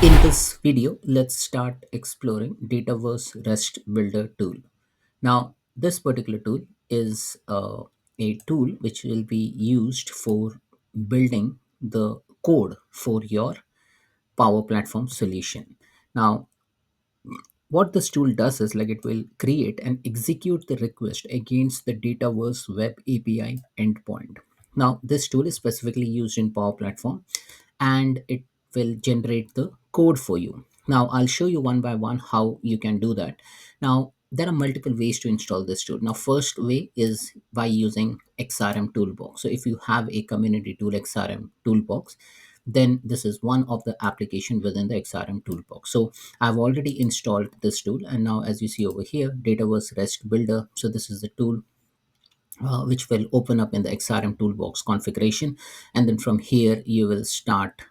In this video, let's start exploring Dataverse REST Builder tool. Now, this particular tool is a tool which will be used for building the code for your Power Platform solution. Now, what this tool does is like it will create and execute the request against the Dataverse Web API endpoint. Now, this tool is specifically used in Power Platform and it will generate the code for you. Now, I'll show you one by one how you can do that. Now, there are multiple ways to install this tool. Now, first way is by using XRM Toolbox. So, if you have a community tool XRM Toolbox, then this is one of the application within the XRM Toolbox. So, I've already installed this tool, and now as you see over here, Dataverse REST Builder. So, this is the tool which will open up in the XRM Toolbox configuration, and then from here you will start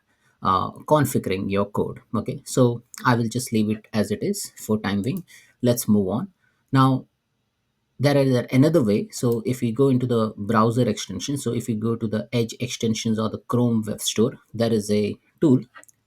configuring your code. Okay, so I will just leave it as it is for time being. Let's move on. Now, there is another way. So if we go into the browser extension, so if you go to the Edge extensions or the Chrome Web Store, there is a tool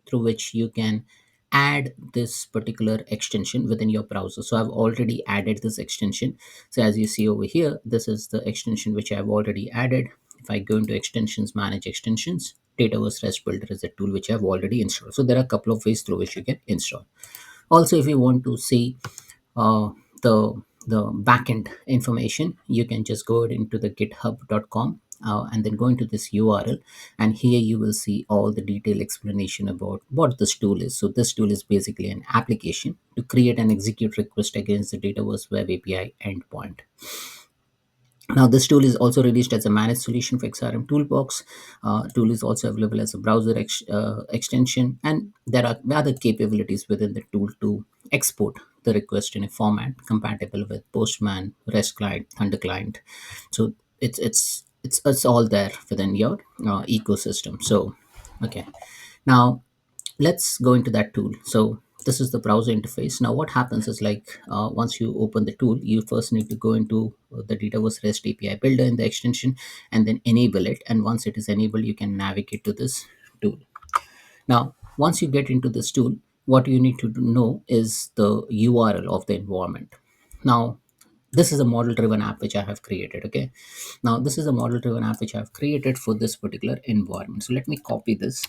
through which you can add this particular extension within your browser. So I've already added this extension. So as you see over here, this is the extension which I've already added. If I go into extensions, manage extensions, Dataverse REST Builder is a tool which I've already installed. So there are a couple of ways through which you can install. Also, if you want to see uh, the backend information, you can just go into the github.com and then go into this URL, and here you will see all the detailed explanation about what this tool is. So this tool is basically an application to create and execute request against the Dataverse Web API endpoint. Now, this tool is also released as a managed solution for XRM Toolbox. Tool is also available as a browser extension, and there are other capabilities within the tool to export the request in a format compatible with Postman, REST client, Thunder client. So it's all there within your ecosystem. So, okay, now let's go into that tool. So this is the browser interface. Now what happens is like once you open the tool, you first need to go into the Dataverse REST API builder in the extension and then enable it, and once it is enabled you can navigate to this tool. Now once you get into this tool, what you need to know is the URL of the environment. Now this is a model driven app which I have created. Okay, now this is a model driven app which I have created for this particular environment. So let me copy this.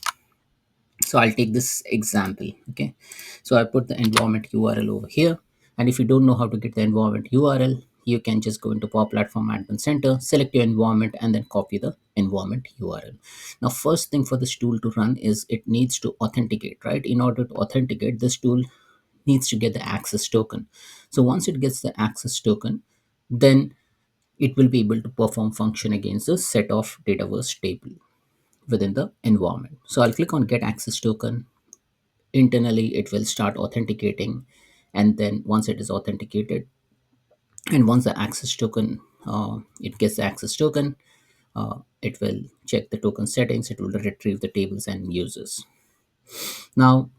So I'll take this example. Okay, so I put the environment URL over here, and if you don't know how to get the environment URL, you can just go into Power Platform Admin Center, select your environment, and then copy the environment URL. Now first thing for this tool to run is it needs to authenticate, right? In order to authenticate, this tool needs to get the access token. So once it gets the access token, then it will be able to perform function against a set of Dataverse table within the environment. So I'll click on get access token. Internally it will start authenticating, and then once it is authenticated and once the access token it gets the access token, it will check the token settings, it will retrieve the tables and users. Now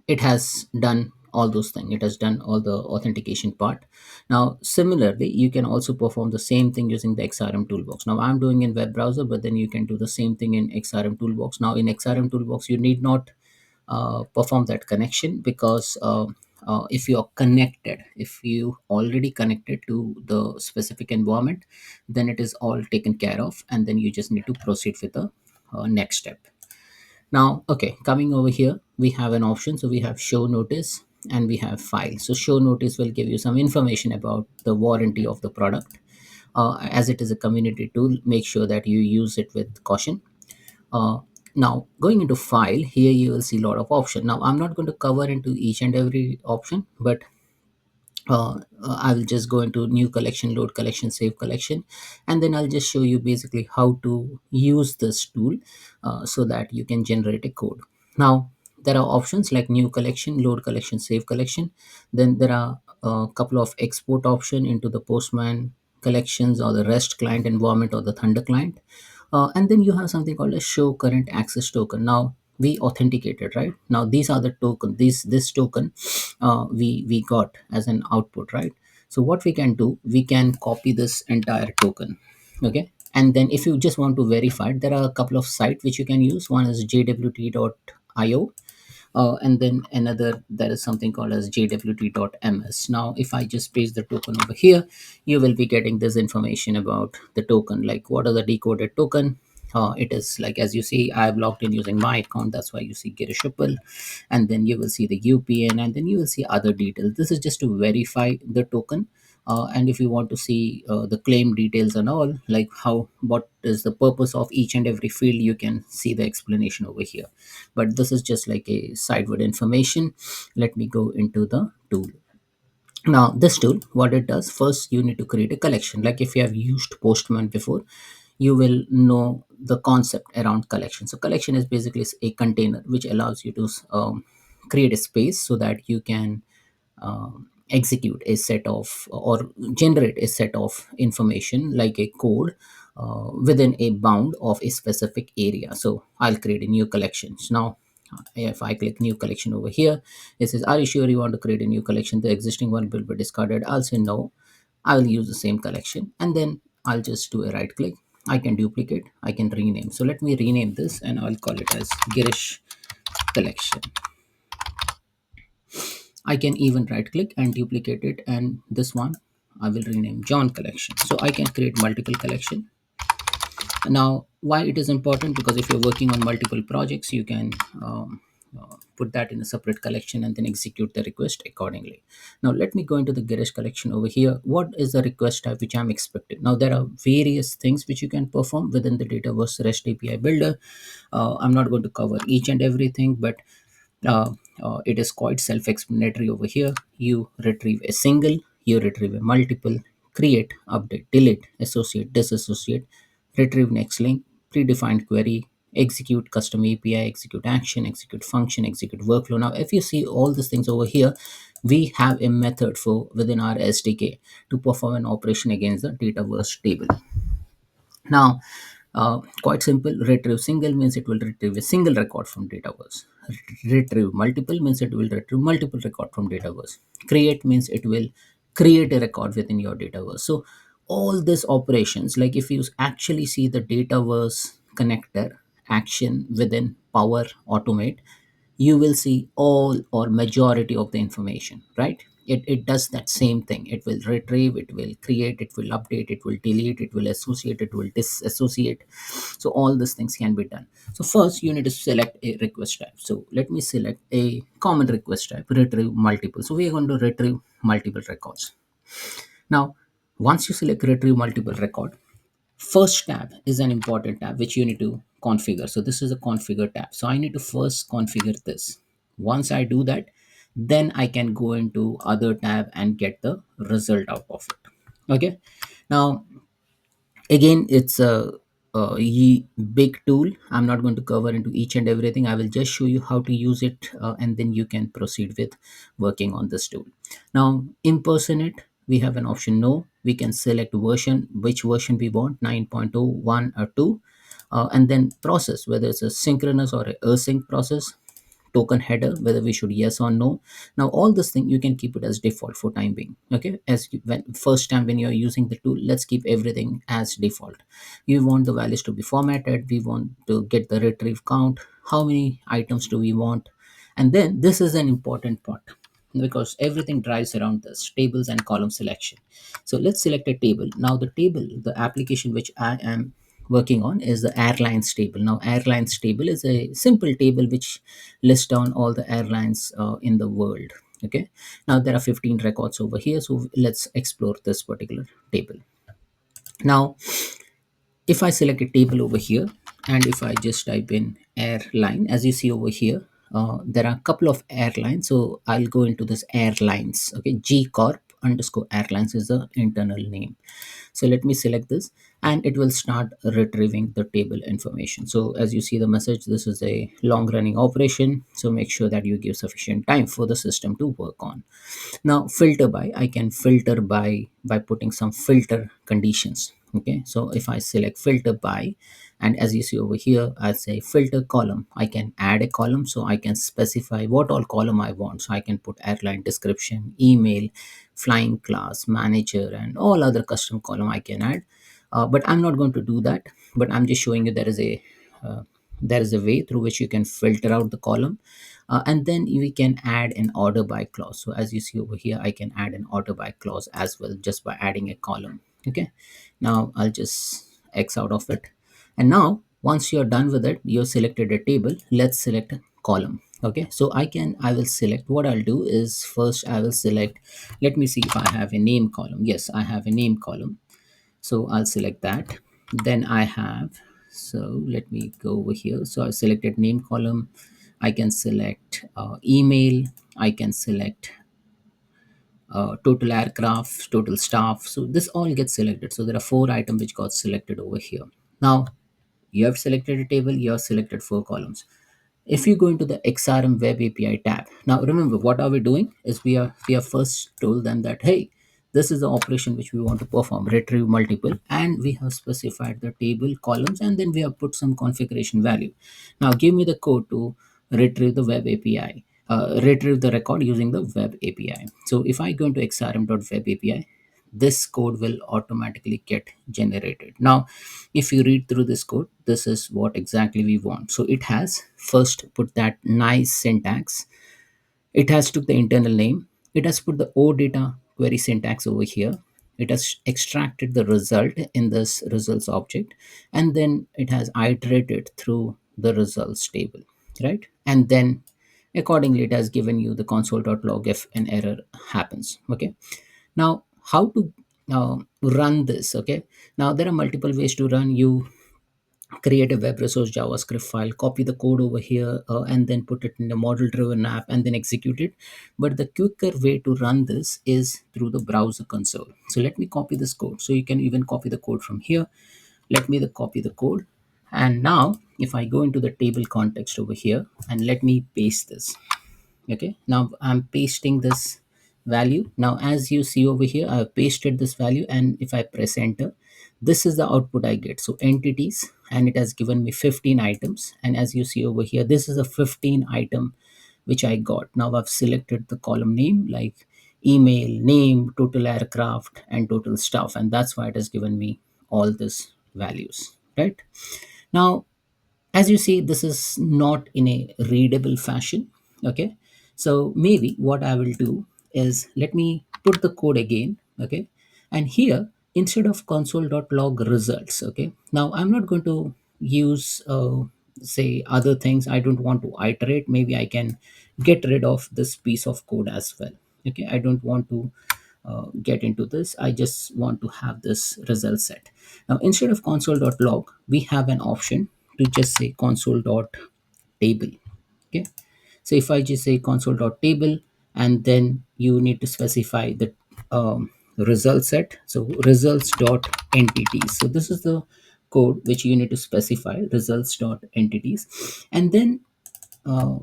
it has done all those things, it has done all the authentication part. Now similarly you can also perform the same thing using the XRM Toolbox. Now I'm doing in web browser, but then you can do the same thing in XRM Toolbox. Now in XRM Toolbox you need not perform that connection, because if you are connected, if you already connected to the specific environment, then it is all taken care of, and then you just need to proceed with the next step. Now okay, coming over here we have an option. So we have show notice and we have file. So show notice will give you some information about the warranty of the product. As it is a community tool, make sure that you use it with caution. uh, Now going into file, here you will see a lot of options. Now I'm not going to cover into each and every option, but I will just go into new collection, load collection, save collection, and then I'll just show you basically how to use this tool so that you can generate a code. Now there are options like new collection, load collection, save collection. Then there are a couple of export option into the Postman collections or the REST client environment or the Thunder client. And then you have something called a show current access token. Now we authenticated, right? Now these are the token, this token we got as an output, right? So what we can do, we can copy this entire token. Okay, and then if you just want to verify it, there are a couple of sites which you can use. One is jwt.io, And then another, there is something called as jwt.ms. Now if I just paste the token over here, you will be getting this information about the token, like what are the decoded token. It is like, as you see, I've logged in using my account, that's why you see Girish Uppal. And then you will see the UPN, and then you will see other details. This is just to verify the token. And if you want to see the claim details and all, like how, what is the purpose of each and every field, you can see the explanation over here. But this is just like a sideward information. Let me go into the tool. Now this tool, what it does, first you need to create a collection. Like if you have used Postman before, you will know the concept around collection. So collection is basically a container which allows you to create a space so that you can execute a set of, or generate a set of information like a code within a bound of a specific area. So I'll create a new collection. Now if I click new collection over here, it says, are you sure you want to create a new collection? The existing one will be discarded. I'll say no. I will use the same collection, and then I'll just do a right click. I can duplicate, I can rename. So let me rename this and I'll call it as Girish collection. I can even right click and duplicate it, and this one I will rename John collection. So I can create multiple collection. Now why it is important, because if you're working on multiple projects, you can put that in a separate collection and then execute the request accordingly. Now let me go into the Girish collection over here. What is the request type which I'm expecting? Now there are various things which you can perform within the Dataverse REST API builder. I'm not going to cover each and everything, but uh, it is quite self-explanatory over here. You retrieve a single, you retrieve a multiple, create, update, delete, associate, disassociate, retrieve next link, predefined query, execute custom API, execute action, execute function, execute workflow. Now if you see all these things over here, we have a method for within our SDK to perform an operation against the Dataverse table. Now, quite simple. Retrieve single means it will retrieve a single record from Dataverse. Retrieve multiple means it will retrieve multiple record from Dataverse. Create means it will create a record within your Dataverse. So all these operations, like if you actually see the Dataverse connector action within Power Automate, you will see all or majority of the information, right? It does that same thing. It will retrieve, it will create, it will update, it will delete, it will associate, it will disassociate. So all these things can be done. So first you need to select a request type. So let me select a common request type, retrieve multiple. So we are going to retrieve multiple records. Now once you select retrieve multiple record, first tab is an important tab which you need to configure. So this is a configure tab. So I need to first configure this. Once I do that, then I can go into other tab and get the result out of it. Okay. Now again, it's a big tool. I'm not going to cover into each and everything. I will just show you how to use it, and then you can proceed with working on this tool. Now impersonate, we have an option no. We can select version, which version we want, 9.0, 1 or 2. And then process, whether it's a synchronous or a async process. Token header, whether we should yes or no. Now all this thing you can keep it as default for time being. Okay, as you, when first time when you're using the tool, let's keep everything as default. You want the values to be formatted, we want to get the retrieve count, how many items do we want. And then this is an important part, because everything drives around this tables and column selection. So let's select a table. Now the table, the application which I am working on is the airlines table. Now airlines table is a simple table which lists down all the airlines in the world. Okay, now there are 15 records over here, so let's explore this particular table. Now if I select a table over here, and if I just type in airline, as you see over here, there are a couple of airlines. So I'll go into this airlines. Okay, G Corp underscore airlines is the internal name. So let me select this, and it will start retrieving the table information. So as you see the message, this is a long running operation, so make sure that you give sufficient time for the system to work on. Now filter by, I can filter by putting some filter conditions. Okay, so if I select filter by, and as you see over here, I say filter column, I can add a column. So I can specify what all column I want. So I can put airline description, email, flying class, manager, and all other custom column I can add. But I'm not going to do that, but I'm just showing you there is a there is a way through which you can filter out the column, and then we can add an order by clause. So as you see over here, I can add an order by clause as well just by adding a column. Okay, now I'll just X out of it. And now once you're done with it, you've selected a table, let's select a column. Okay, so I will select, what I'll do is first I will select, let me see if I have a name column. Yes, I have a name column, so I'll select that. Then I have, so let me go over here. So I selected name column. I can select email. I can select total aircraft, total staff. So this all gets selected. So there are four items which got selected over here. Now you have selected a table, you have selected four columns. If you go into the xrm web api tab, now remember what are we doing is we have first told them that, hey, this is the operation which we want to perform, retrieve multiple, and we have specified the table columns, and then we have put some configuration value. Now give me the code to retrieve the web api, retrieve the record using the web api. So if I go into xrm.web api, this code will automatically get generated. Now if you read through this code, this is what exactly we want. So it has first put that nice syntax, it has took the internal name, it has put the o data query syntax over here, it has extracted the result in this results object, and then it has iterated through the results table, right? And then accordingly it has given you the console.log if an error happens. Okay, now how to run this? Okay, now there are multiple ways to run. You create a web resource javascript file, copy the code over here, and then put it in a model driven app and then execute it. But the quicker way to run this is through the browser console. So let me copy this code, so you can even copy the code from here. Let me copy the code, and now if I go into the table context over here and let me paste this. Okay, now I'm pasting this value. Now as you see over here, I have pasted this value, and if I press enter, this is the output I get. So entities, and it has given me 15 items, and as you see over here, this is a 15 item which I got. Now I've selected the column name like email, name, total aircraft, and total stuff, and that's why it has given me all these values, right? Now as you see, this is not in a readable fashion. Okay, so maybe what I will do is, let me put the code again. Okay, and here instead of console.log results, okay, now I'm not going to use say other things. I don't want to iterate. Maybe I can get rid of this piece of code as well. Okay, I don't want to get into this. I just want to have this result set. Now instead of console.log, we have an option to just say console.table. Okay, so if I just say console.table, and then you need to specify the result set. So results.entities. So this is the code which you need to specify, results.entities. And then uh,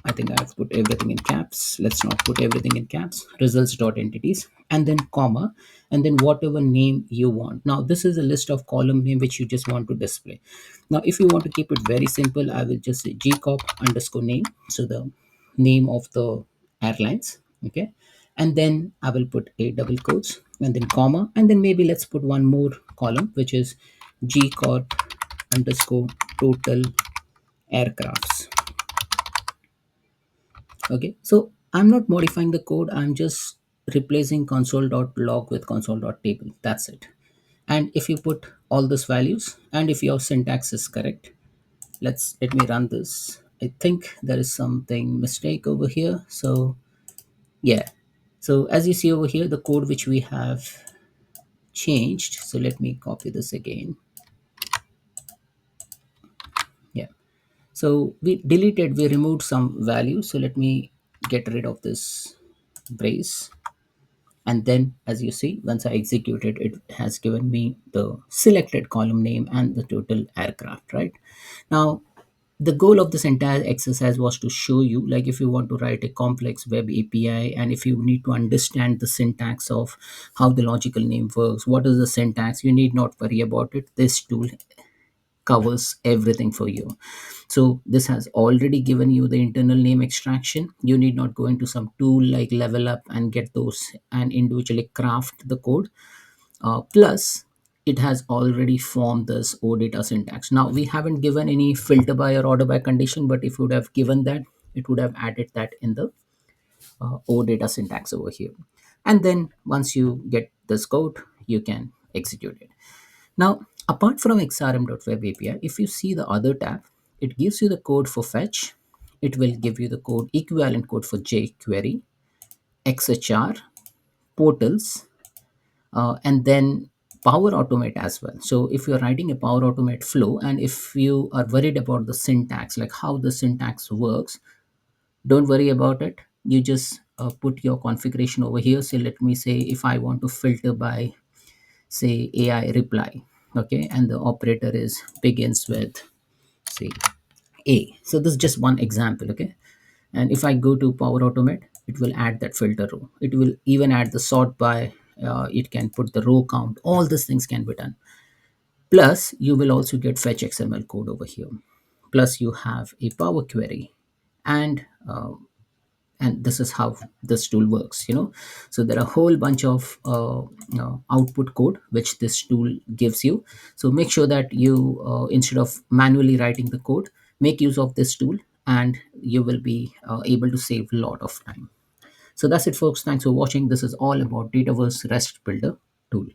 I think I've put everything in caps. Let's not put everything in caps. Results dot entities, and then comma, and then whatever name you want. Now this is a list of column name which you just want to display. Now if you want to keep it very simple, I will just say gcop underscore name. So the name of the airlines. Okay, and then I will put a double quotes and then comma, and then maybe let's put one more column which is gcorp underscore total aircrafts. Okay, so I'm not modifying the code, I'm just replacing console.log with console.table. That's it. And if you put all these values, and if your syntax is correct, let me run this. I think there is something mistake over here. So yeah, so as you see over here, the code which we have changed. So let me copy this again. Yeah, so we removed some value. So let me get rid of this brace. And then as you see, once I execute it, it has given me the selected column name and the total aircraft. Right now, the goal of this entire exercise was to show you, like, if you want to write a complex web api, and if you need to understand the syntax of how the logical name works, what is the syntax, you need not worry about it. This tool covers everything for you. So this has already given you the internal name extraction. You need not go into some tool like level up and get those and individually craft the code. Plus, it has already formed this OData syntax. Now we haven't given any filter by or order by condition, but if you would have given that, it would have added that in the OData syntax over here. And then once you get this code, you can execute it. Now, apart from xrm.web API, if you see the other tab, it gives you the code for fetch. It will give you the code, equivalent code for jQuery, XHR, portals, and then Power Automate as well. So if you're writing a Power Automate flow, and if you are worried about the syntax, like how the syntax works, don't worry about it. You just put your configuration over here. So let me say if I want to filter by, say, AI reply, okay, and the operator is begins with, say, A. So this is just one example, okay. And if I go to Power Automate, it will add that filter row. It will even add the sort by. It can put the row count. All these things can be done. Plus, you will also get fetch XML code over here. Plus, you have a Power Query, and this is how this tool works. So there are a whole bunch of output code which this tool gives you. So make sure that you, instead of manually writing the code, make use of this tool, and you will be able to save a lot of time. So that's it, folks. Thanks for watching. This is all about Dataverse REST Builder tool.